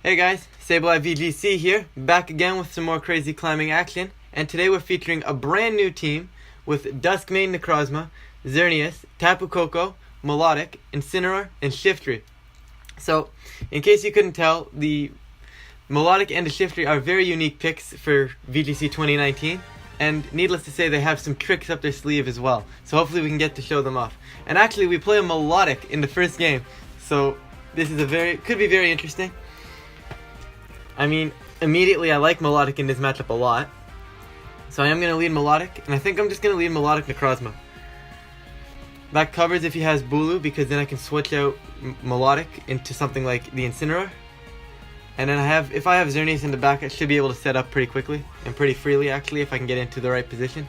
Hey guys, Sableye VGC here, back again with some more crazy climbing action, and today we're featuring a brand new team with Duskmane Necrozma, Xerneas, Tapu Koko, Milotic, Incineroar, and Shiftry. So, in case you couldn't tell, the Milotic and the Shiftry are very unique picks for VGC 2019, and needless to say they have some tricks up their sleeve as well, so hopefully we can get to show them off. And actually we play a Milotic in the first game, so this is could be very interesting. I mean, immediately I like Milotic in this matchup a lot. So I am going to lead Milotic, and I think I'm just going to lead Milotic Necrozma. That covers if he has Bulu, because then I can switch out Milotic into something like the Incineroar. And then if I have Xerneas in the back, I should be able to set up pretty quickly, and pretty freely actually, if I can get into the right position.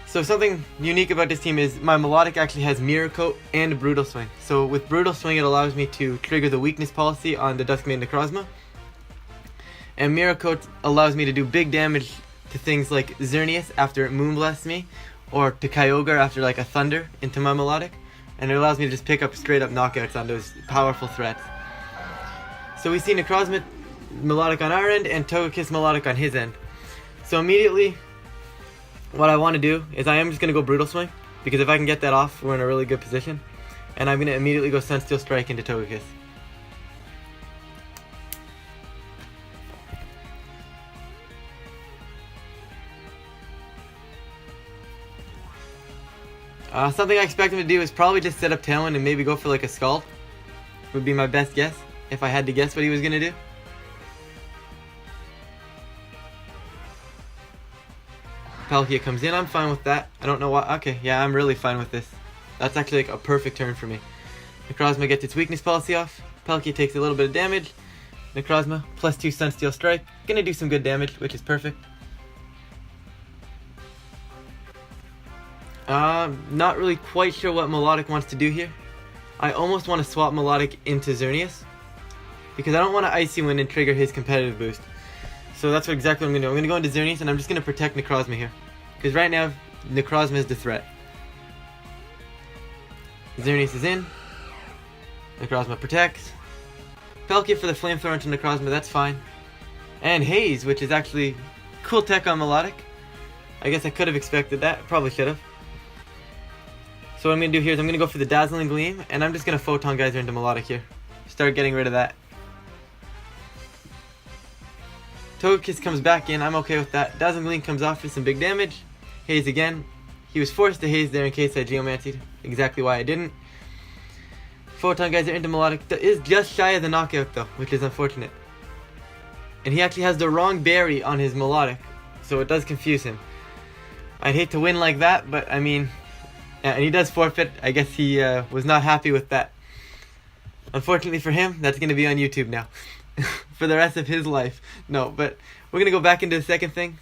So something unique about this team is my Milotic actually has Mirror Coat and Brutal Swing. So with Brutal Swing it allows me to trigger the weakness policy on the Duskmane Necrozma. And Mirror Coat allows me to do big damage to things like Xerneas after it Moonblasts me, or to Kyogre after like a Thunder into my Milotic. And it allows me to just pick up straight up knockouts on those powerful threats. So we see Necrozma Milotic on our end and Togekiss Milotic on his end. So immediately what I want to do is I am just going to go Brutal Swing, because if I can get that off, we're in a really good position. And I'm going to immediately go Sunsteel Strike into Togekiss. Something I expect him to do is probably just set up Tailwind and maybe go for like a Scald. Would be my best guess, if I had to guess what he was going to do. Palkia comes in, I'm fine with that. I don't know why. Okay, yeah, I'm really fine with this. That's actually like a perfect turn for me. Necrozma gets its weakness policy off. Palkia takes a little bit of damage. Necrozma, +2 Sunsteel Strike. Gonna do some good damage, which is perfect. Not really quite sure what Milotic wants to do here. I almost want to swap Milotic into Xerneas, because I don't want to Icy Wind and trigger his competitive boost. So that's exactly what I'm going to do. I'm going to go into Xerneas, and I'm just going to protect Necrozma here. Because right now, Necrozma is the threat. Xerneas is in. Necrozma protects. Palkia for the Flamethrower into Necrozma, that's fine. And Haze, which is actually cool tech on Milotic. I guess I could have expected that. Probably should have. So what I'm going to do here is I'm going to go for the Dazzling Gleam, and I'm just going to Photon Geyser into Milotic here. Start getting rid of that. Togekiss comes back in, I'm okay with that. Dazzling Gleam comes off for some big damage. Haze again. He was forced to Haze there in case I Geomancied. Exactly why I didn't. Photon Geyser into Milotic. That is just shy of the knockout though, which is unfortunate. And he actually has the wrong berry on his Milotic, so it does confuse him. I'd hate to win like that, but I mean... and he does forfeit. I guess he was not happy with that. Unfortunately for him, that's going to be on YouTube now. For the rest of his life. No, but we're going to go back into the second thing.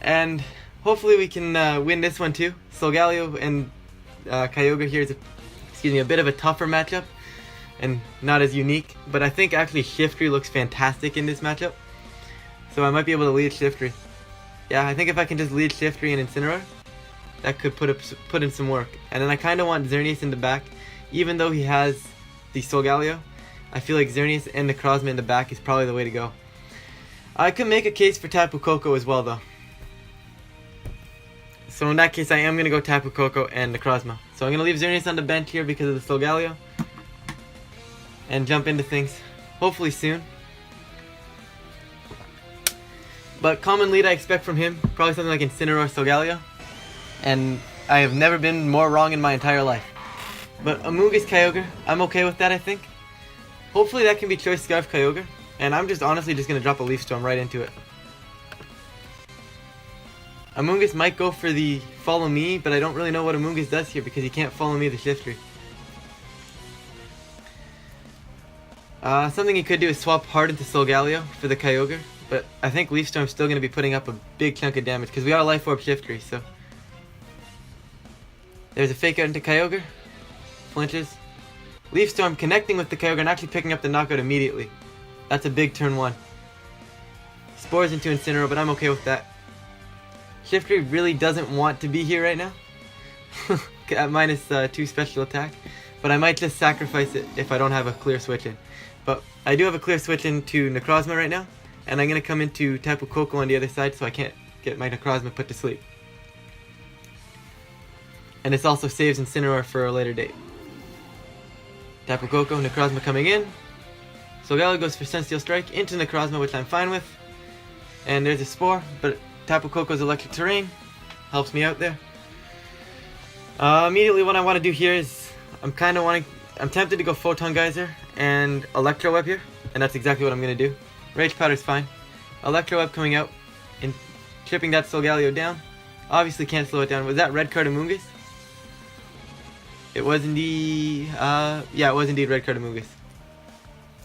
And hopefully we can win this one too. Solgaleo and Kyogre here is a bit of a tougher matchup. And not as unique. But I think actually Shiftry looks fantastic in this matchup. So I might be able to lead Shiftry. Yeah, I think if I can just lead Shiftry and Incineroar, that could put in some work. And then I kind of want Xerneas in the back. Even though he has the Solgaleo, I feel like Xerneas and Necrozma in the back is probably the way to go. I could make a case for Tapu Koko as well though. So in that case I am going to go Tapu Koko and Necrozma. So I'm going to leave Xerneas on the bench here because of the Solgaleo. And jump into things hopefully soon. But common lead I expect from him, probably something like Incineroar, Solgaleo. And I have never been more wrong in my entire life. But Amoonguss Kyogre, I'm okay with that I think. Hopefully that can be Choice Scarf Kyogre. And I'm just honestly just going to drop a Leaf Storm right into it. Amoonguss might go for the Follow Me, but I don't really know what Amoonguss does here because he can't Follow Me the Shiftry. Something he could do is swap Hard into Solgaleo for the Kyogre. But I think Leaf Storm's still going to be putting up a big chunk of damage because we got a Life Orb Shiftry, so... There's a Fake Out into Kyogre. Flinches. Leaf Storm connecting with the Kyogre and actually picking up the knockout immediately. That's a big turn 1. Spores into Incineroar, but I'm okay with that. Shiftry really doesn't want to be here right now. At -2 special attack. but I might just sacrifice it if I don't have a clear switch in. But I do have a clear switch into Necrozma right now, and I'm going to come into Tapu Koko on the other side so I can't get my Necrozma put to sleep. And this also saves Incineroar for a later date. Tapu Koko, Necrozma coming in. Solgaleo goes for Sunsteel Strike into Necrozma, which I'm fine with. And there's a Spore, but Tapu Koko's Electric Terrain helps me out there. Immediately what I want to do here is I'm tempted to go Photon Geyser and Electro Web here, and that's exactly what I'm going to do. Rage Powder's fine. Electro Web coming out and chipping that Solgaleo down. Obviously can't slow it down. Was that Red Cardamungus? It was indeed, yeah, it was indeed Red Cardamungus.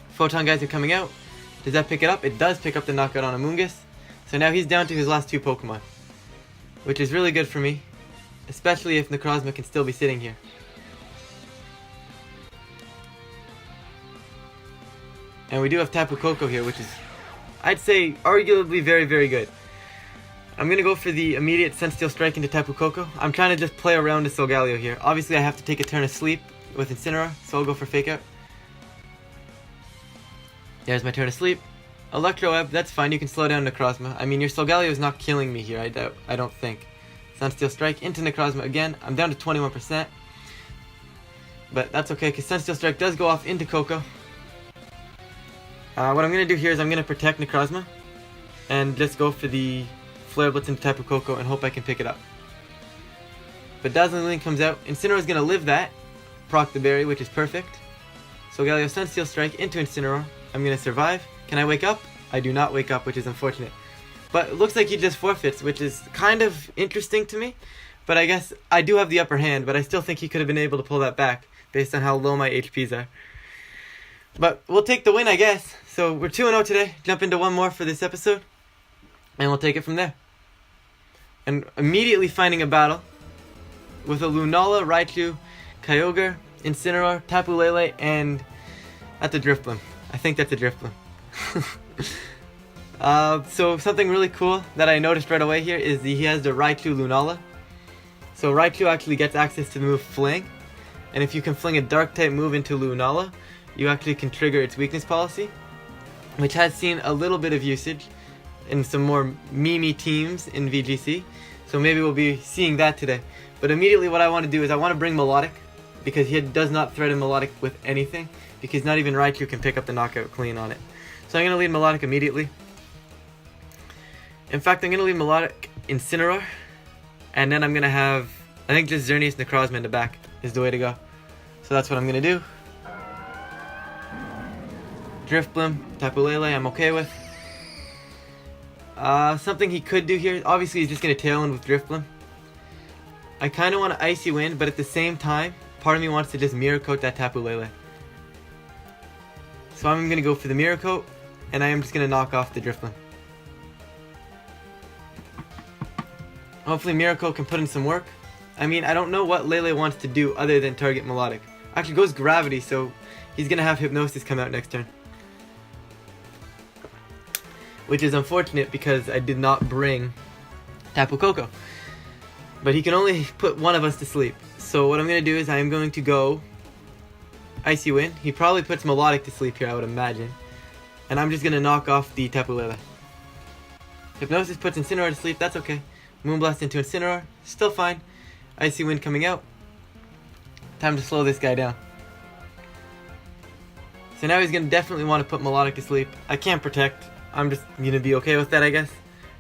Photon Geyser coming out. Does that pick it up? It does pick up the knockout on Amoonguss. So now he's down to his last 2 Pokemon, which is really good for me, especially if Necrozma can still be sitting here. And we do have Tapu Koko here, which is, I'd say, arguably very, very good. I'm going to go for the immediate Sunsteel Strike into Tapu Koko. I'm trying to just play around the Solgaleo here. Obviously, I have to take a turn of sleep with Incineroar, so I'll go for Fake Out. There's my turn of sleep. Electro Web, that's fine. You can slow down Necrozma. I mean, your Solgaleo is not killing me here, I don't think. Sunsteel Strike into Necrozma again. I'm down to 21%. But that's okay, because Sunsteel Strike does go off into Koko. What I'm going to do here is I'm going to protect Necrozma and just go for the Flare Blitz into Tapu Koko and hope I can pick it up. But Dazzling Gleam comes out. Incineroar is going to live that. Proc the berry, which is perfect. Solgaleo Sunsteel Strike into Incineroar. I'm going to survive. Can I wake up? I do not wake up, which is unfortunate. But it looks like he just forfeits, which is kind of interesting to me. But I guess I do have the upper hand, but I still think he could have been able to pull that back based on how low my HPs are. But we'll take the win, I guess. So we're 2-0 today. Jump into one more for this episode, and we'll take it from there. And immediately finding a battle with a Lunala, Raichu, Kyogre, Incineroar, Tapu Lele, and that's a Drifblim. I think that's a Drifblim. So something really cool that I noticed right away here is he has the Raichu Lunala. So Raichu actually gets access to the move Fling, and if you can fling a dark type move into Lunala, you actually can trigger its weakness policy, which has seen a little bit of usage in some more meme teams in VGC. So maybe we'll be seeing that today. But immediately what I want to do is I want to bring Milotic, because he does not threaten Milotic with anything, because not even Raichu can pick up the knockout clean on it. So I'm going to lead Milotic immediately. In fact, I'm going to lead Milotic Incineroar, and then I'm going to have, I think just Xerneas Necrozma in the back is the way to go. So that's what I'm going to do. Drifblim, Tapu Lele, I'm okay with. Something he could do here, obviously he's just going to tail in with Drifblim. I kind of want to Icy Wind, but at the same time, part of me wants to just Mirror Coat that Tapu Lele. So I'm going to go for the Mirror Coat, and I am just going to knock off the Drifblim. Hopefully Mirror Coat can put in some work. I mean, I don't know what Lele wants to do other than target Milotic. Actually goes Gravity, so he's going to have Hypnosis come out next turn. Which is unfortunate because I did not bring Tapu Koko. But he can only put one of us to sleep. So what I'm going to do is I am going to go Icy Wind. He probably puts Milotic to sleep here, I would imagine. And I'm just going to knock off the Tapu Lele. Hypnosis puts Incineroar to sleep, that's okay. Moonblast into Incineroar, still fine. Icy Wind coming out. Time to slow this guy down. So now he's going to definitely want to put Milotic to sleep. I can't protect. I'm just going to be okay with that, I guess.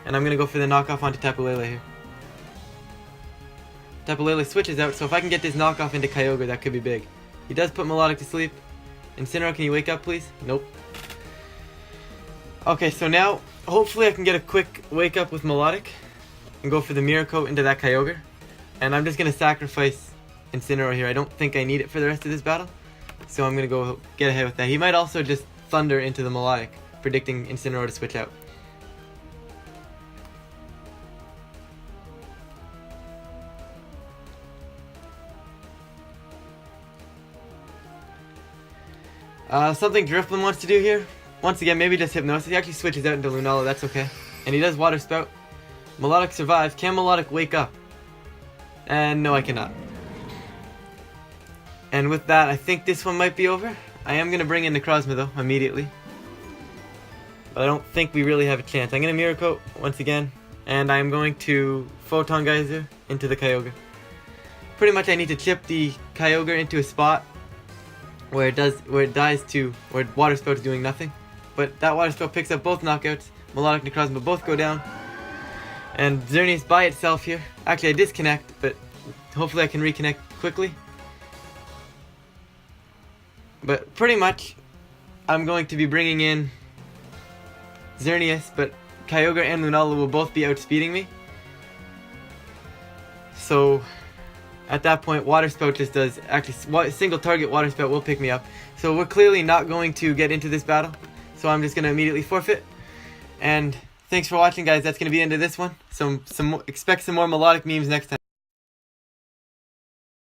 And I'm going to go for the knockoff onto Tapu Lele here. Tapu Lele switches out, so if I can get this knockoff into Kyogre, that could be big. He does put Milotic to sleep. Incineroar, can you wake up, please? Nope. Okay, so now, hopefully I can get a quick wake up with Milotic and go for the Mirror Coat into that Kyogre. And I'm just going to sacrifice Incineroar here. I don't think I need it for the rest of this battle. So I'm going to go get ahead with that. He might also just Thunder into the Milotic, predicting Incineroar to switch out. Something Drifblim wants to do here. Once again, maybe just Hypnosis. He actually switches out into Lunala, that's okay. And he does Water Spout. Milotic survives. Can Milotic wake up? And no, I cannot. And with that, I think this one might be over. I am going to bring in the Necrozma though, immediately. But I don't think we really have a chance. I'm going to Mirror Coat once again. And I'm going to Photon Geyser into the Kyogre. Pretty much I need to chip the Kyogre into a spot where Water Spout is doing nothing. But that Water Spout picks up both knockouts. Milotic, Necrozma both go down. And Xerneas by itself here. Actually, I disconnect, but hopefully I can reconnect quickly. But pretty much, I'm going to be bringing in Xerneas, but Kyogre and Lunala will both be outspeeding me. So, at that point, Water Spout just does, actually, single target Water Spout will pick me up. So we're clearly not going to get into this battle. So I'm just going to immediately forfeit. And thanks for watching, guys. That's going to be the end of this one. Expect some more Milotic memes next time.